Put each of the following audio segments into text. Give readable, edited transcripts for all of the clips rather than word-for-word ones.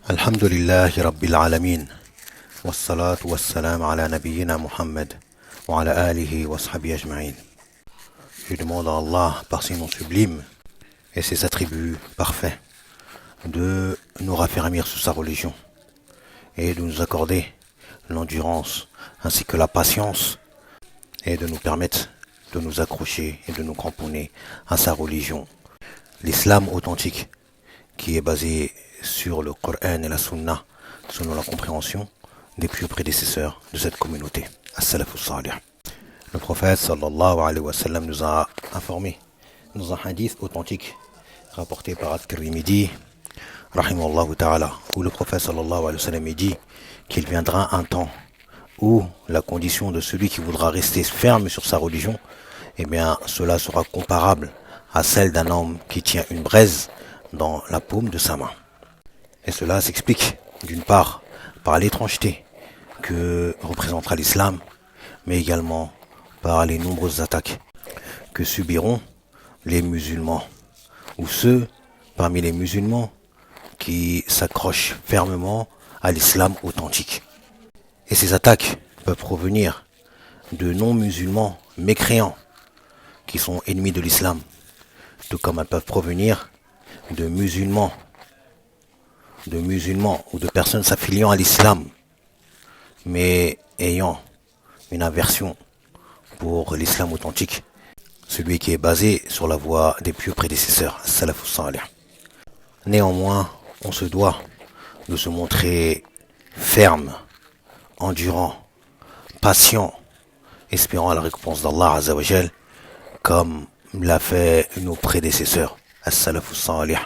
الحمد لله رب العالمين والصلاة والسلام على نبينا Muhammad وعلى آله وصحبه أجمعين. Je demande à Allah, par ses noms sublimes et ses attributs parfaits, de nous raffermir sur sa religion et de nous accorder l'endurance ainsi que la patience et de nous permettre de nous accrocher et de nous cramponner à sa religion, l'islam authentique qui est basé sur le Coran et la Sunna selon la compréhension des plus prédécesseurs de cette communauté, as-salaf as-salih. Le prophète sallallahu alayhi wa sallam nous a informé dans un hadith authentique rapporté par At-Tirmidhi rahimahullah ta'ala, où le prophète sallallahu alayhi wa sallam dit qu'il viendra un temps où la condition de celui qui voudra rester ferme sur sa religion, eh bien cela sera comparable à celle d'un homme qui tient une braise dans la paume de sa main. Et cela s'explique d'une part par l'étrangeté que représentera l'islam, mais également par les nombreuses attaques que subiront les musulmans, ou ceux parmi les musulmans qui s'accrochent fermement à l'islam authentique. Et ces attaques peuvent provenir de non-musulmans mécréants qui sont ennemis de l'islam, tout comme elles peuvent provenir de musulmans ou de personnes s'affiliant à l'islam, mais ayant une aversion pour l'islam authentique, celui qui est basé sur la voie des pieux prédécesseurs, salaf as-salih. Néanmoins, on se doit de se montrer ferme, endurant, patient, espérant la récompense d'Allah Azza wa Jal, comme l'a fait nos prédécesseurs, as-salaf as-salih,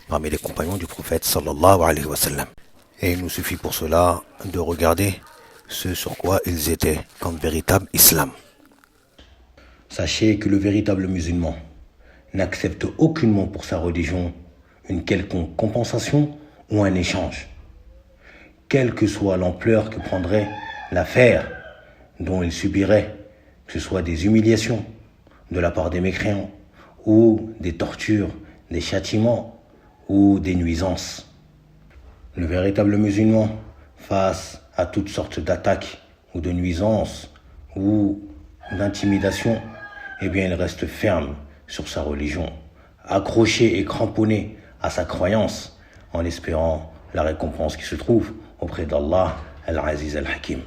parmi les compagnons du prophète sallallahu alayhi wa sallam. Et il nous suffit pour cela de regarder ce sur quoi ils étaient comme véritable islam. Sachez que le véritable musulman n'accepte aucunement pour sa religion une quelconque compensation ou un échange, quelle que soit l'ampleur que prendrait l'affaire dont il subirait, que ce soit des humiliations de la part des mécréants ou des tortures, des châtiments ou des nuisances. Le véritable musulman, face à toutes sortes d'attaques ou de nuisances ou d'intimidation, eh bien il reste ferme sur sa religion, accroché et cramponné à sa croyance, en espérant la récompense qui se trouve auprès d'Allah Al-Aziz Al-Hakim.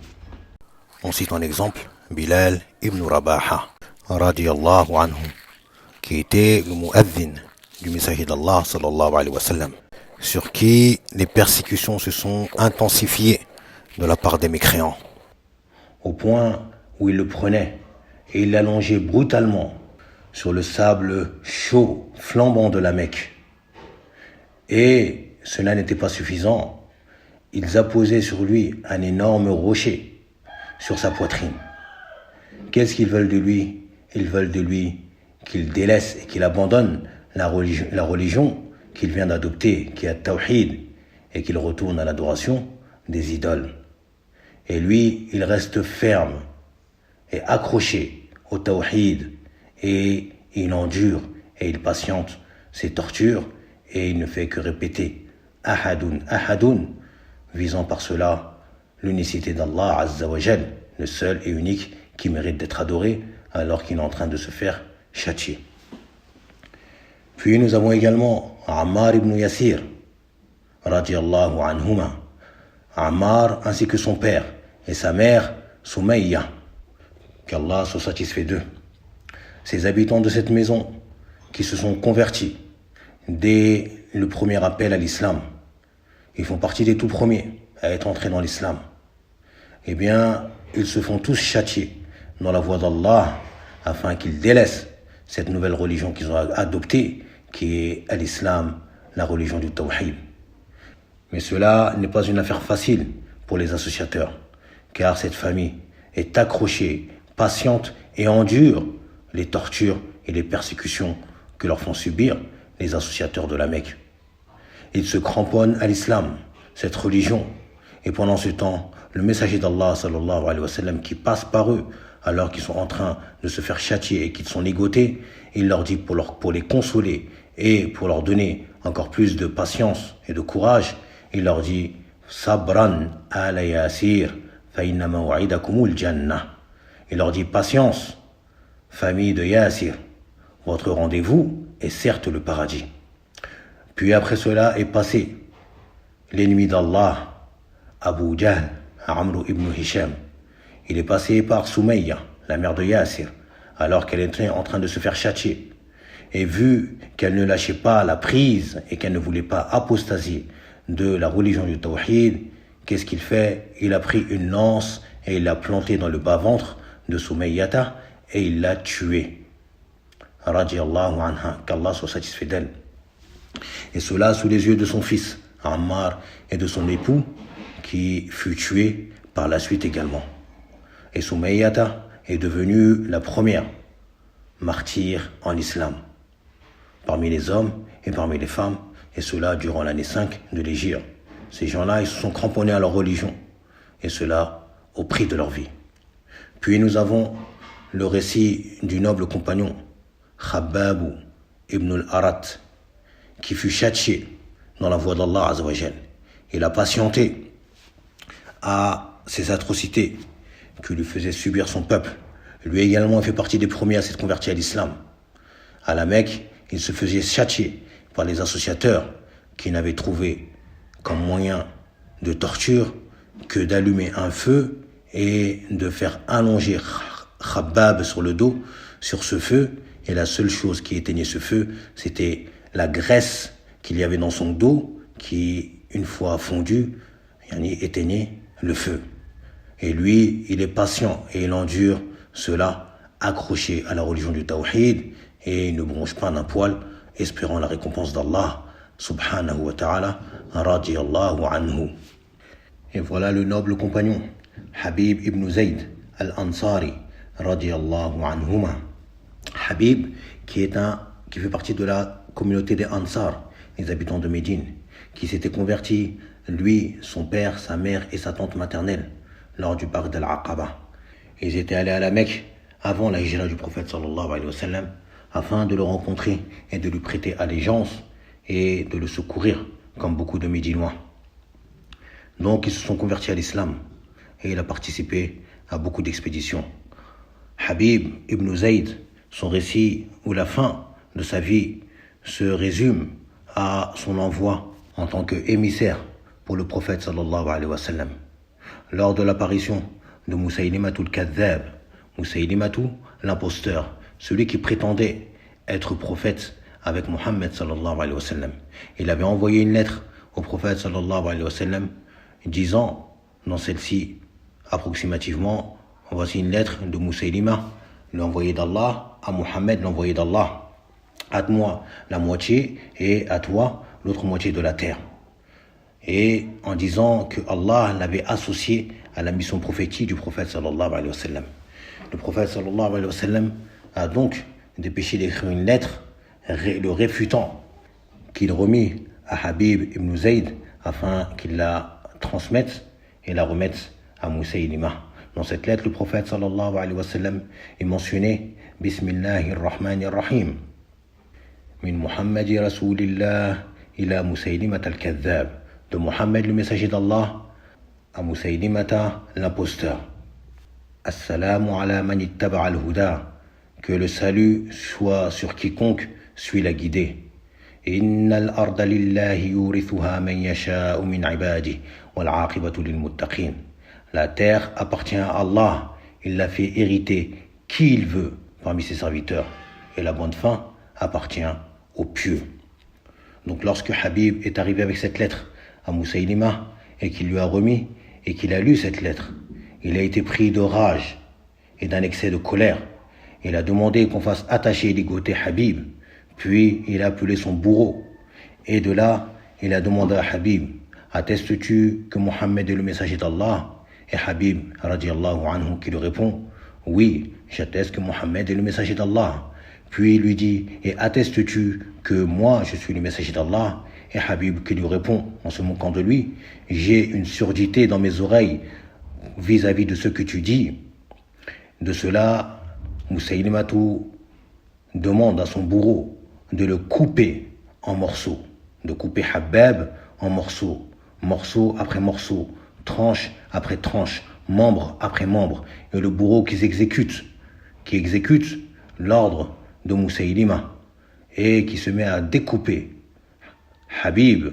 On cite en exemple Bilal ibn Rabaha, radiyallahu anhu, qui était le mu'adhin du messager d'Allah sallallahu alayhi wa sallam, sur qui les persécutions se sont intensifiées de la part des mécréants, au point où il le prenait et il l'allongeait brutalement sur le sable chaud, flambant de la Mecque. Et cela n'était pas suffisant, ils apposaient sur lui un énorme rocher sur sa poitrine. Qu'est-ce qu'ils veulent de lui? Ils veulent de lui qu'il délaisse et qu'il abandonne la religion qu'il vient d'adopter, qui est Tawhid, et qu'il retourne à l'adoration des idoles. Et lui, il reste ferme et accroché au Tawhid, et il endure et il patiente ses tortures, et il ne fait que répéter Ahadun, Ahadun, visant par cela l'unicité d'Allah Azza wa Jal, le seul et unique qui mérite d'être adoré, alors qu'il est en train de se faire châtier. Puis nous avons également Ammar ibn Yasir, radiyallahu anhuma. Ammar ainsi que son père et sa mère Soumaïa, qu'Allah soit satisfait d'eux. Ces habitants de cette maison qui se sont convertis dès le premier appel à l'islam, ils font partie des tout premiers à être entrés dans l'islam. Eh bien, ils se font tous châtier dans la voie d'Allah afin qu'ils délaissent cette nouvelle religion qu'ils ont adoptée, qui est l'islam, la religion du Tawhid. Mais cela n'est pas une affaire facile pour les associateurs, car cette famille est accrochée, patiente et endure les tortures et les persécutions que leur font subir les associateurs de la Mecque. Ils se cramponnent à l'islam, cette religion, et pendant ce temps, le messager d'Allah sallallahu alayhi wa sallam qui passe par eux alors qu'ils sont en train de se faire châtier et qu'ils sont ligotés, il leur dit pour les consoler et pour leur donner encore plus de patience et de courage, il leur dit Sabran ala Yasir, fa inna maw'idakumul jannah. Il leur dit patience, famille de Yasir, votre rendez-vous est certes le paradis. Puis après cela est passé l'ennemi d'Allah, Abu Jahl, Amr ibn Hisham. Il est passé par Soumayya, la mère de Yasir, alors qu'elle était en train de se faire châtier. Et vu qu'elle ne lâchait pas la prise et qu'elle ne voulait pas apostasier de la religion du Tawhid, qu'est-ce qu'il fait? Il a pris une lance et il l'a plantée dans le bas-ventre de Soumayyata et il l'a tuée. Radiallahu anha, qu'Allah soit satisfait d'elle. Et cela sous les yeux de son fils, Ammar, et de son époux, qui fut tué par la suite également. Et Soumayyata est devenue la première martyre en islam, parmi les hommes et parmi les femmes, et cela durant l'année 5 de l'Hégire. Ces gens-là, ils se sont cramponnés à leur religion, et cela au prix de leur vie. Puis nous avons le récit du noble compagnon, Khabbab ibn al-Arat, qui fut châtié dans la voie d'Allah Azzawajal. Il a patienté à ces atrocités que lui faisait subir son peuple. Lui également fait partie des premiers à s'être converti à l'islam. À la Mecque, il se faisait châtier par les associateurs qui n'avaient trouvé comme moyen de torture que d'allumer un feu et de faire allonger Khabbab sur le dos, sur ce feu. Et la seule chose qui éteignait ce feu, c'était la graisse qu'il y avait dans son dos qui, une fois fondue, éteignait le feu. Et lui, il est patient et il endure cela, accroché à la religion du Tawhid, et il ne bronche pas d'un poil, espérant la récompense d'Allah, subhanahu wa ta'ala, radiyallahu anhu. Et voilà le noble compagnon, Habib ibn Zayd al-Ansari, radiyallahu anhuma. Habib, qui fait partie de la communauté des Ansar, les habitants de Médine, qui s'était converti, lui, son père, sa mère et sa tante maternelle, lors du parc d'Al-Aqaba. Ils étaient allés à la Mecque avant la hijra du prophète sallallahu alayhi wa sallam, afin de le rencontrer et de lui prêter allégeance et de le secourir, comme beaucoup de Médinois. Donc ils se sont convertis à l'islam et il a participé à beaucoup d'expéditions. Habib ibn Zayd, son récit ou la fin de sa vie se résume à son envoi en tant qu'émissaire pour le prophète sallallahu alayhi wa sallam. Lors de l'apparition de Moussaïlimatul Kadhab, Moussaïlimatou, l'imposteur, celui qui prétendait être prophète avec Mohammed sallallahu alayhi wa sallam. Il avait envoyé une lettre au prophète sallallahu alayhi wa sallam disant dans celle-ci approximativement, voici une lettre de Moussaïlima, l'envoyé d'Allah, à Mohammed, l'envoyé d'Allah. Hâte-moi la moitié et à toi l'autre moitié de la terre. Et en disant que Allah l'avait associé à la mission prophétique du prophète sallallahu alayhi wa sallam. Le prophète sallallahu alayhi wa sallam a donc dépêché d'écrire une lettre le réfutant, qu'il remit à Habib ibn Zayd afin qu'il la transmette et la remette à Moussaïlima. Dans cette lettre, le prophète sallallahu alayhi wa sallam est mentionné Bismillahir Rahmanir Rahim. Min Muhammadi Rasulillah ila Moussaïlimat al-Kadhab. De Mohammed, le messager d'Allah, à Moussaïlimata, l'imposteur. Assalamu ala man ittaba al-huda. Que le salut soit sur quiconque suit la guidée. Innal arda lillahi yurithuha man yasha'u min ibadihi wal aqibatu lil muttaqin. La terre appartient à Allah. Il la fait hériter qui il veut parmi ses serviteurs. Et la bonne fin appartient aux pieux. Donc lorsque Habib est arrivé avec cette lettre à Moussaïlima et qu'il lui a remis et qu'il a lu cette lettre, il a été pris de rage et d'un excès de colère. Il a demandé qu'on fasse attacher et ligoter Habib, puis il a appelé son bourreau. Et de là, il a demandé à Habib, attestes-tu que Mohammed est le messager d'Allah? Et Habib, radiallahu anhu, qui lui répond, oui, j'atteste que Mohammed est le messager d'Allah. Puis il lui dit, et attestes-tu que moi je suis le messager d'Allah? Et Habib qui lui répond, en se moquant de lui, j'ai une surdité dans mes oreilles vis-à-vis de ce que tu dis. De cela, Moussaïlimatou demande à son bourreau de le couper en morceaux, de couper Habib en morceaux, morceau après morceau, tranche après tranche, membre après membre, et le bourreau qui exécute l'ordre de Moussaïlima et qui se met à découper Habib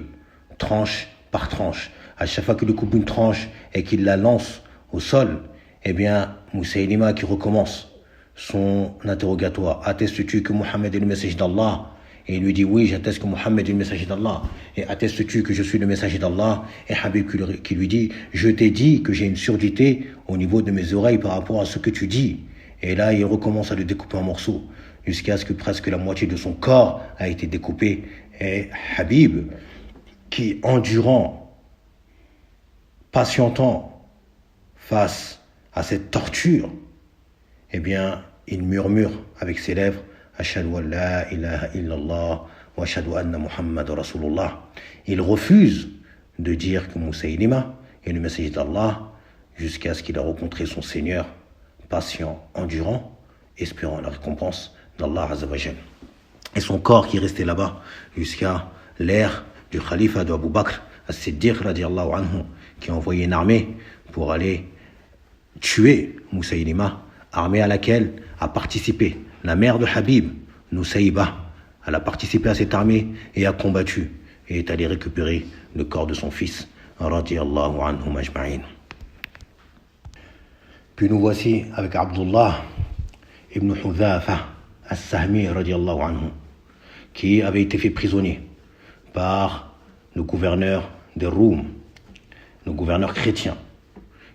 tranche par tranche. À chaque fois qu'il coupe une tranche et qu'il la lance au sol, eh bien Moussaïlima qui recommence son interrogatoire. Attestes-tu que Mohammed est le messager d'Allah? Et il lui dit oui, j'atteste que Mohammed est le messager d'Allah. Et attestes-tu que je suis le messager d'Allah? Et Habib qui lui dit, je t'ai dit que j'ai une surdité au niveau de mes oreilles par rapport à ce que tu dis. Et là, il recommence à le découper en morceaux, jusqu'à ce que presque la moitié de son corps a été découpé. Et Habib, qui endurant, patientant face à cette torture, eh bien, il murmure avec ses lèvres, Ashhadu an la ilaha illallah wa ashhadu anna Muhammad Rasulullah. Il refuse de dire que Moussaïlima est le messager d'Allah jusqu'à ce qu'il a rencontré son Seigneur, patient, endurant, espérant la récompense d'Allah Azza wa Jal. Et son corps qui restait là-bas jusqu'à l'ère du khalifa de Abu Bakr as-Siddiq radiallahu anhu, qui a envoyé une armée pour aller tuer Moussaïlima, armée à laquelle a participé la mère de Habib, Nusayba. Elle a participé à cette armée et a combattu et est allée récupérer le corps de son fils, radiallahu anhum ajma'in. Puis nous voici avec Abdullah ibn Hudhafa as-Sahmi radiallahu anhu, qui avait été fait prisonnier par le gouverneur des Roum, le gouverneur chrétien,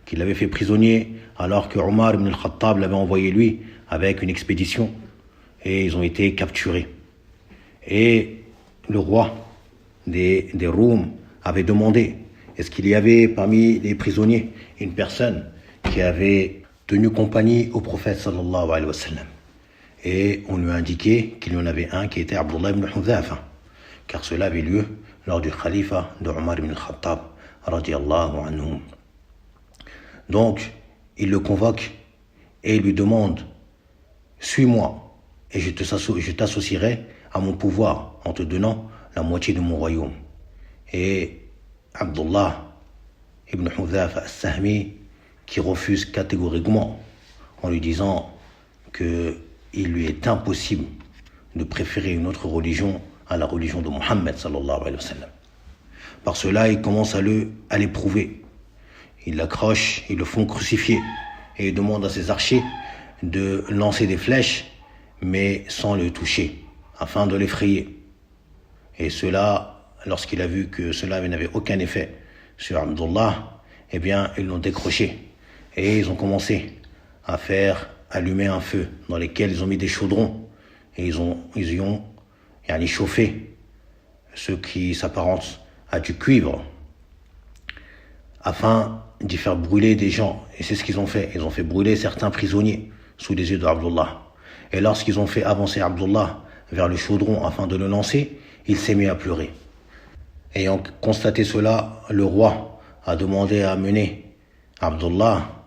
qui l'avait fait prisonnier alors que Omar ibn al-Khattab l'avait envoyé lui avec une expédition, et ils ont été capturés. Et le roi des Roum avait demandé, est-ce qu'il y avait parmi les prisonniers une personne qui avait tenu compagnie au prophète sallallahu alayhi wa sallam? Et on lui a indiqué qu'il y en avait un qui était Abdullah ibn Hudhafa, car cela avait lieu lors du khalifa de Omar ibn al-Khattab radiallahu anhu. Donc il le convoque et il lui demande, suis-moi et je t'associerai à mon pouvoir en te donnant la moitié de mon royaume. Et Abdullah ibn Hudhafa as-Sahmi qui refuse catégoriquement en lui disant qu'il lui est impossible de préférer une autre religion à la religion de Mohammed sallallahu alayhi wa sallam. Par cela, il commence à l'éprouver. Ils l'accrochent, ils le font crucifier et il demande à ses archers de lancer des flèches mais sans le toucher afin de l'effrayer. Et cela, lorsqu'il a vu que cela n'avait aucun effet sur Abdullah, eh bien ils l'ont décroché et ils ont commencé à faire allumer un feu dans lequel ils ont mis des chaudrons et ils y ont chauffé ce qui s'apparente à du cuivre afin d'y faire brûler des gens. Et c'est ce qu'ils ont fait. Ils ont fait brûler certains prisonniers sous les yeux d'Abdullah. Et lorsqu'ils ont fait avancer Abdullah vers le chaudron afin de le lancer, il s'est mis à pleurer. Ayant constaté cela, le roi a demandé à amener Abdullah,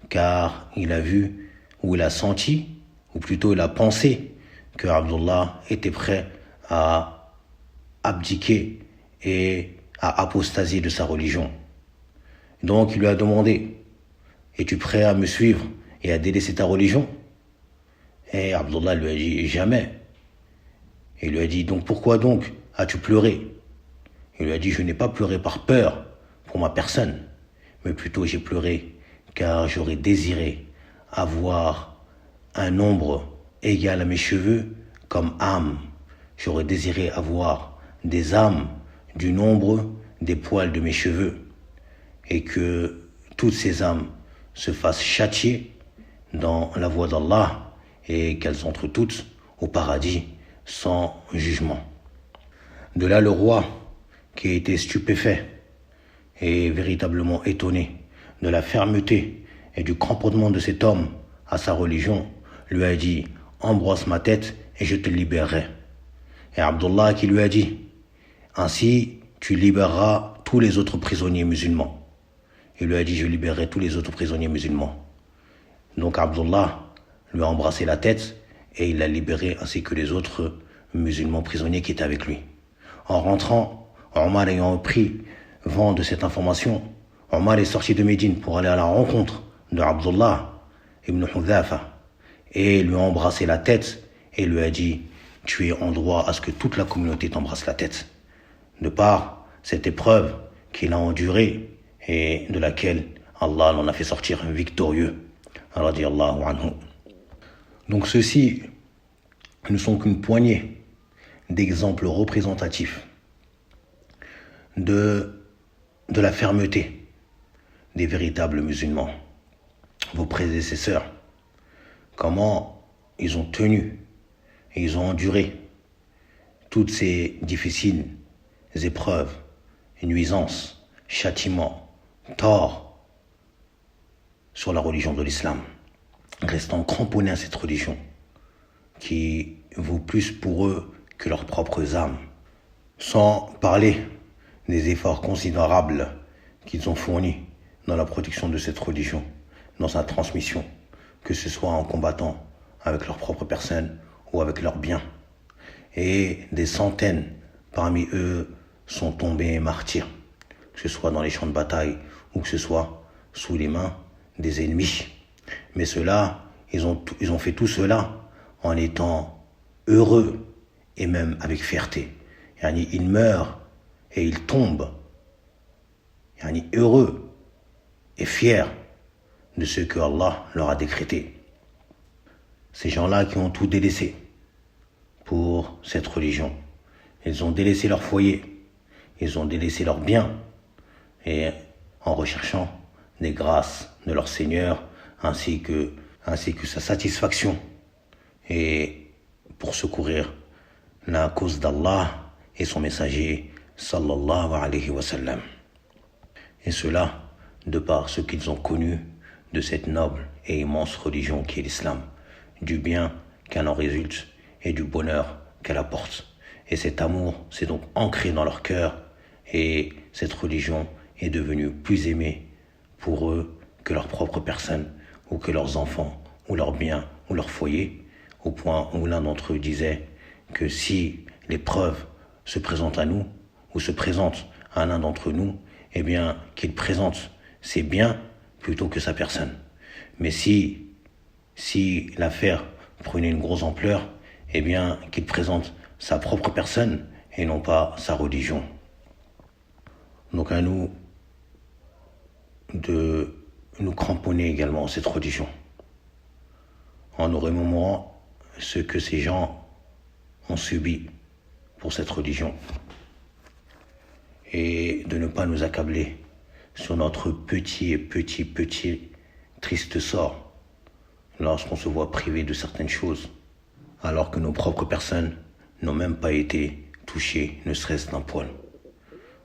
car il a vu, ou il a senti, ou plutôt il a pensé que Abdullah était prêt à abdiquer et à apostasier de sa religion. Donc il lui a demandé, es-tu prêt à me suivre et à délaisser ta religion? Et Abdullah lui a dit, jamais. Et il lui a dit, donc pourquoi donc as-tu pleuré? Il lui a dit, je n'ai pas pleuré par peur pour ma personne, mais plutôt j'ai pleuré car j'aurais désiré avoir un nombre égal à mes cheveux comme âme. J'aurais désiré avoir des âmes du nombre des poils de mes cheveux et que toutes ces âmes se fassent châtier dans la voie d'Allah et qu'elles entrent toutes au paradis sans jugement. De là, le roi, qui a été stupéfait et véritablement étonné de la fermeté et du cramponnement de cet homme à sa religion, lui a dit, embrasse ma tête et je te libérerai. Et Abdullah qui lui a dit, ainsi tu libéreras tous les autres prisonniers musulmans. Il lui a dit, je libérerai tous les autres prisonniers musulmans. Donc Abdullah lui a embrassé la tête et il l'a libéré ainsi que les autres musulmans prisonniers qui étaient avec lui. En rentrant, Omar ayant pris vent de cette information, Omar est sorti de Médine pour aller à la rencontre de Abdullah ibn Hudhafa et lui a embrassé la tête et lui a dit « Tu es en droit à ce que toute la communauté t'embrasse la tête ». De par cette épreuve qu'il a endurée et de laquelle Allah l'en a fait sortir victorieux. Radiyallahu anhu. Donc ceux-ci ne sont qu'une poignée d'exemples représentatifs de la fermeté des véritables musulmans. Vos prédécesseurs, comment ils ont tenu et ils ont enduré toutes ces difficiles épreuves, nuisances, châtiments, torts sur la religion de l'islam, restant cramponnés à cette religion qui vaut plus pour eux que leurs propres âmes, sans parler des efforts considérables qu'ils ont fournis dans la protection de cette religion, dans sa transmission, que ce soit en combattant avec leur propre personne ou avec leurs biens. Et des centaines parmi eux sont tombés martyrs, que ce soit dans les champs de bataille ou que ce soit sous les mains des ennemis. Mais ceux-là, ils ont fait tout cela en étant heureux et même avec fierté. Ils meurent et ils tombent heureux et fiers de ce que Allah leur a décrété. Ces gens-là qui ont tout délaissé pour cette religion. Ils ont délaissé leur foyer, ils ont délaissé leurs biens, et en recherchant des grâces de leur Seigneur, ainsi que sa satisfaction, et pour secourir la cause d'Allah et son messager, sallallahu alayhi wa sallam. Et cela, de par ce qu'ils ont connu de cette noble et immense religion qui est l'islam, du bien qu'elle en résulte et du bonheur qu'elle apporte. Et cet amour s'est donc ancré dans leur cœur et cette religion est devenue plus aimée pour eux que leur propre personne ou que leurs enfants ou leurs biens ou leur foyer, au point où l'un d'entre eux disait que si l'épreuve se présente à nous ou se présente à l'un d'entre nous, eh bien qu'il présente ses biens plutôt que sa personne. Mais si l'affaire prenait une grosse ampleur, eh bien qu'il présente sa propre personne et non pas sa religion. Donc à nous de nous cramponner également à cette religion, en nous remémorant ce que ces gens ont subi pour cette religion, et de ne pas nous accabler sur notre petit triste sort lorsqu'on se voit privé de certaines choses, alors que nos propres personnes n'ont même pas été touchées, ne serait-ce d'un poil.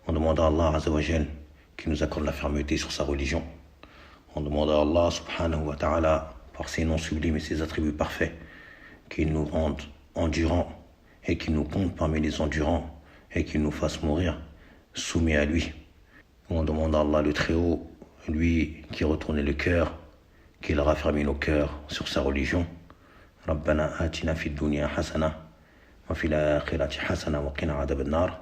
On demande à Allah Azza wa Jal qui nous accorde la fermeté sur sa religion. On demande à Allah subhanahu wa ta'ala, par ses noms sublimes et ses attributs parfaits, qu'il nous rende endurants et qu'il nous compte parmi les endurants et qu'il nous fasse mourir soumis à lui. On demande à Allah le Très-Haut, lui qui retournait le cœur, qu'il raffermit nos cœurs sur sa religion. Rabbana atina fid dunya hasana wa fil akhirati hasana wa qina adhaban nar.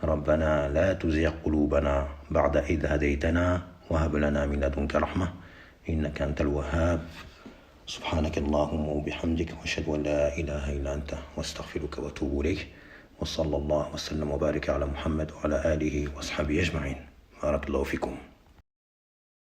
Rabbana la tuzigh qulubana ba'da idh hadaytana wa hab lana min ladunka rahmah innaka antal wahhab. سبحانك اللهم وبحمدك واشهد ان لا اله الا انت واستغفرك واتوب اليك وصلى الله وسلم وبارك على محمد وعلى اله واصحابه اجمعين. بارك الله فيكم.